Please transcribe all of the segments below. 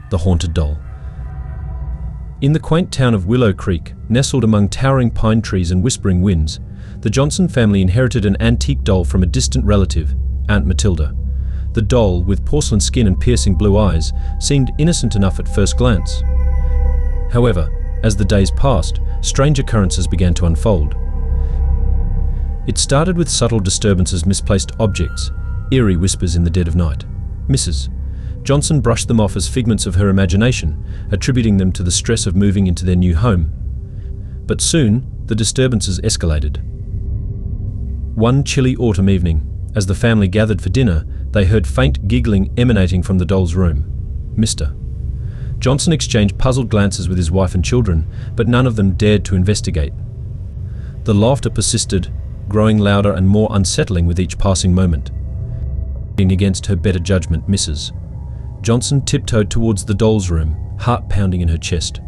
the haunted doll. In the quaint town of Willow Creek, nestled among towering pine trees and whispering winds, the Johnson family inherited an antique doll from a distant relative, Aunt Matilda. The doll, with porcelain skin and piercing blue eyes, seemed innocent enough at first glance. However, as the days passed, strange occurrences began to unfold. It started with subtle disturbances, misplaced objects, eerie whispers in the dead of night. Mrs. Johnson brushed them off as figments of her imagination, attributing them to the stress of moving into their new home. But soon, the disturbances escalated. One chilly autumn evening, as the family gathered for dinner, they heard faint giggling emanating from the doll's room. Mr. Johnson exchanged puzzled glances with his wife and children, but none of them dared to investigate. The laughter persisted, growing louder and more unsettling with each passing moment. Against her better judgment, Mrs. Johnson tiptoed towards the doll's room, heart pounding in her chest.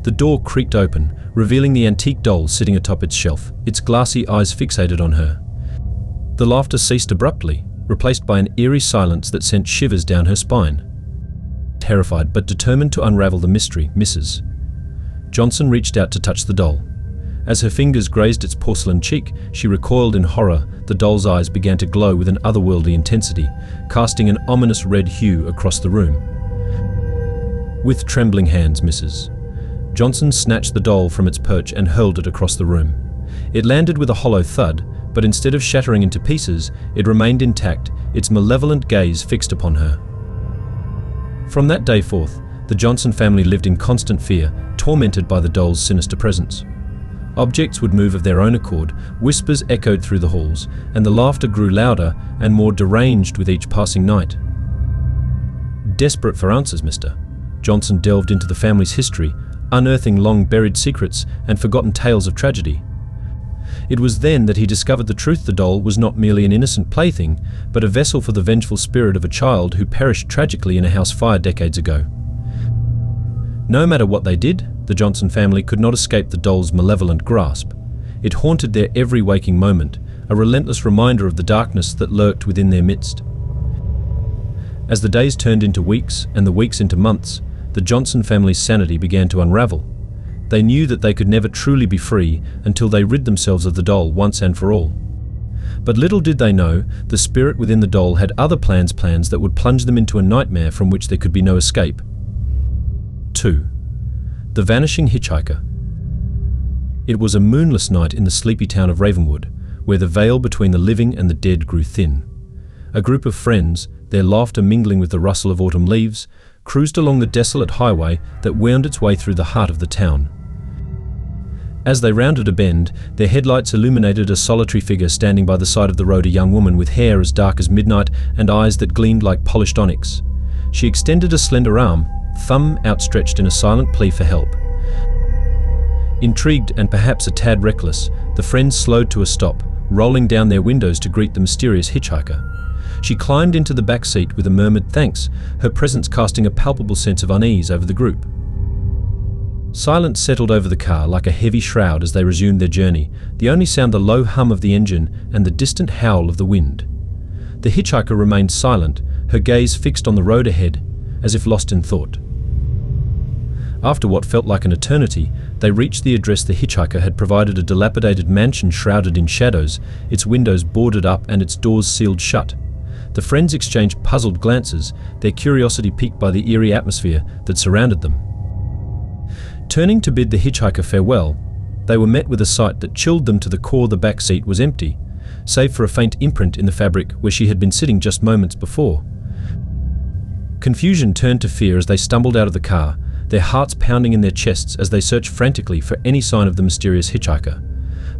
The door creaked open, revealing the antique doll sitting atop its shelf, its glassy eyes fixated on her. The laughter ceased abruptly, replaced by an eerie silence that sent shivers down her spine. Terrified but determined to unravel the mystery, Mrs. Johnson reached out to touch the doll. As her fingers grazed its porcelain cheek, she recoiled in horror. The doll's eyes began to glow with an otherworldly intensity, casting an ominous red hue across the room. With trembling hands, Mrs. Johnson snatched the doll from its perch and hurled it across the room. It landed with a hollow thud, but instead of shattering into pieces, it remained intact, its malevolent gaze fixed upon her. From that day forth, the Johnson family lived in constant fear, tormented by the doll's sinister presence. Objects would move of their own accord, whispers echoed through the halls, and the laughter grew louder and more deranged with each passing night. Desperate for answers, Mr. Johnson delved into the family's history, unearthing long-buried secrets and forgotten tales of tragedy. It was then that he discovered the truth: the doll was not merely an innocent plaything, but a vessel for the vengeful spirit of a child who perished tragically in a house fire decades ago. No matter what they did, the Johnson family could not escape the doll's malevolent grasp. It haunted their every waking moment, a relentless reminder of the darkness that lurked within their midst. As the days turned into weeks and the weeks into months, the Johnson family's sanity began to unravel. They knew that they could never truly be free until they rid themselves of the doll once and for all. But little did they know, the spirit within the doll had other plans that would plunge them into a nightmare from which there could be no escape. 2. The Vanishing Hitchhiker. It was a moonless night in the sleepy town of Ravenwood, where the veil between the living and the dead grew thin. A group of friends, their laughter mingling with the rustle of autumn leaves, cruised along the desolate highway that wound its way through the heart of the town. As they rounded a bend, their headlights illuminated a solitary figure standing by the side of the road, a young woman with hair as dark as midnight and eyes that gleamed like polished onyx. She extended a slender arm, thumb outstretched in a silent plea for help. Intrigued and perhaps a tad reckless, the friends slowed to a stop, rolling down their windows to greet the mysterious hitchhiker. She climbed into the back seat with a murmured thanks, her presence casting a palpable sense of unease over the group. Silence settled over the car like a heavy shroud as they resumed their journey, the only sound the low hum of the engine and the distant howl of the wind. The hitchhiker remained silent, her gaze fixed on the road ahead, as if lost in thought. After what felt like an eternity, they reached the address. The hitchhiker had provided a dilapidated mansion shrouded in shadows, its windows boarded up and its doors sealed shut. The friends exchanged puzzled glances, their curiosity piqued by the eerie atmosphere that surrounded them. Turning to bid the hitchhiker farewell, they were met with a sight that chilled them to the core. The back seat was empty, save for a faint imprint in the fabric where she had been sitting just moments before. Confusion turned to fear as they stumbled out of the car, their hearts pounding in their chests as they searched frantically for any sign of the mysterious hitchhiker.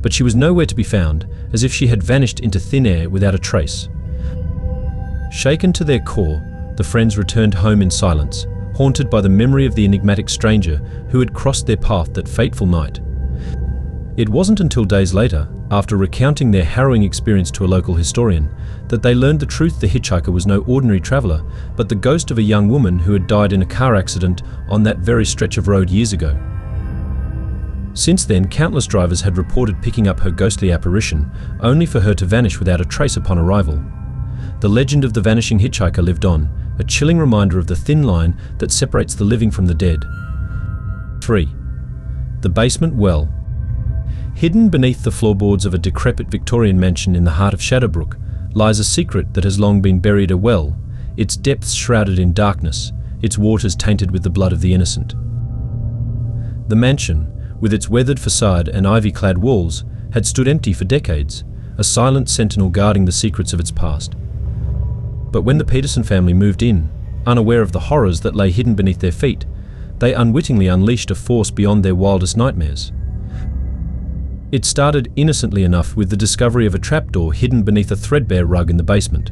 But she was nowhere to be found, as if she had vanished into thin air without a trace. Shaken to their core, the friends returned home in silence, haunted by the memory of the enigmatic stranger who had crossed their path that fateful night. It wasn't until days later, after recounting their harrowing experience to a local historian, that they learned the truth. The hitchhiker was no ordinary traveler, but the ghost of a young woman who had died in a car accident on that very stretch of road years ago. Since then, countless drivers had reported picking up her ghostly apparition, only for her to vanish without a trace upon arrival. The legend of the vanishing hitchhiker lived on, a chilling reminder of the thin line that separates the living from the dead. 3. The basement well. Hidden beneath the floorboards of a decrepit Victorian mansion in the heart of Shadowbrook lies a secret that has long been buried, a well, its depths shrouded in darkness, its waters tainted with the blood of the innocent. The mansion, with its weathered facade and ivy-clad walls, had stood empty for decades, a silent sentinel guarding the secrets of its past. But when the Peterson family moved in, unaware of the horrors that lay hidden beneath their feet, they unwittingly unleashed a force beyond their wildest nightmares. It started innocently enough with the discovery of a trapdoor hidden beneath a threadbare rug in the basement.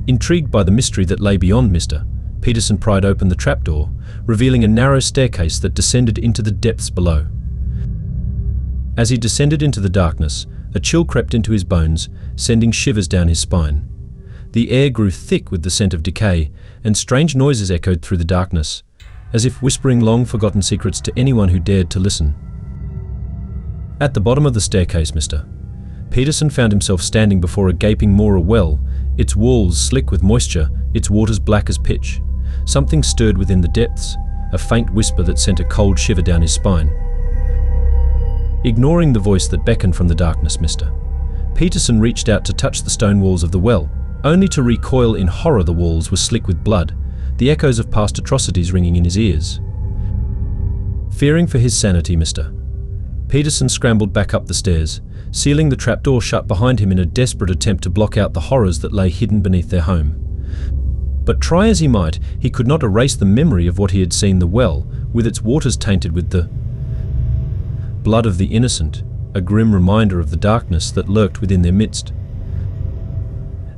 Intrigued by the mystery that lay beyond, Mr. Peterson pried open the trapdoor, revealing a narrow staircase that descended into the depths below. As he descended into the darkness, a chill crept into his bones, sending shivers down his spine. The air grew thick with the scent of decay, and strange noises echoed through the darkness, as if whispering long-forgotten secrets to anyone who dared to listen. At the bottom of the staircase, Mr. Peterson found himself standing before a gaping moor well, its walls slick with moisture, its waters black as pitch. Something stirred within the depths, a faint whisper that sent a cold shiver down his spine. Ignoring the voice that beckoned from the darkness, Mr. Peterson reached out to touch the stone walls of the well, only to recoil in horror. The walls were slick with blood, the echoes of past atrocities ringing in his ears. Fearing for his sanity, Mr. Peterson scrambled back up the stairs, sealing the trapdoor shut behind him in a desperate attempt to block out the horrors that lay hidden beneath their home. But try as he might, he could not erase the memory of what he had seen. The well, with its waters tainted with the blood of the innocent, a grim reminder of the darkness that lurked within their midst.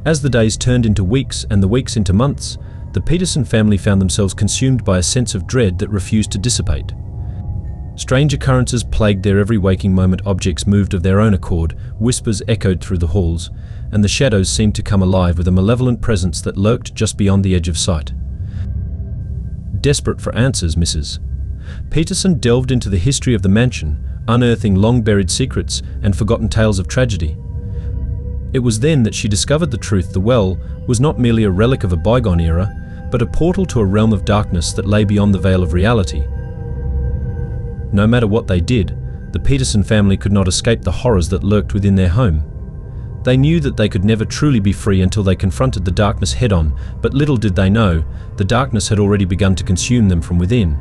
As the days turned into weeks and the weeks into months, the Peterson family found themselves consumed by a sense of dread that refused to dissipate. Strange occurrences plagued their every waking moment. Objects moved of their own accord, whispers echoed through the halls, and the shadows seemed to come alive with a malevolent presence that lurked just beyond the edge of sight. Desperate for answers, Mrs. Peterson delved into the history of the mansion, unearthing long-buried secrets and forgotten tales of tragedy. It was then that she discovered the truth. The well was not merely a relic of a bygone era, but a portal to a realm of darkness that lay beyond the veil of reality. No matter what they did, the Peterson family could not escape the horrors that lurked within their home. They knew that they could never truly be free until they confronted the darkness head-on, but little did they know, the darkness had already begun to consume them from within.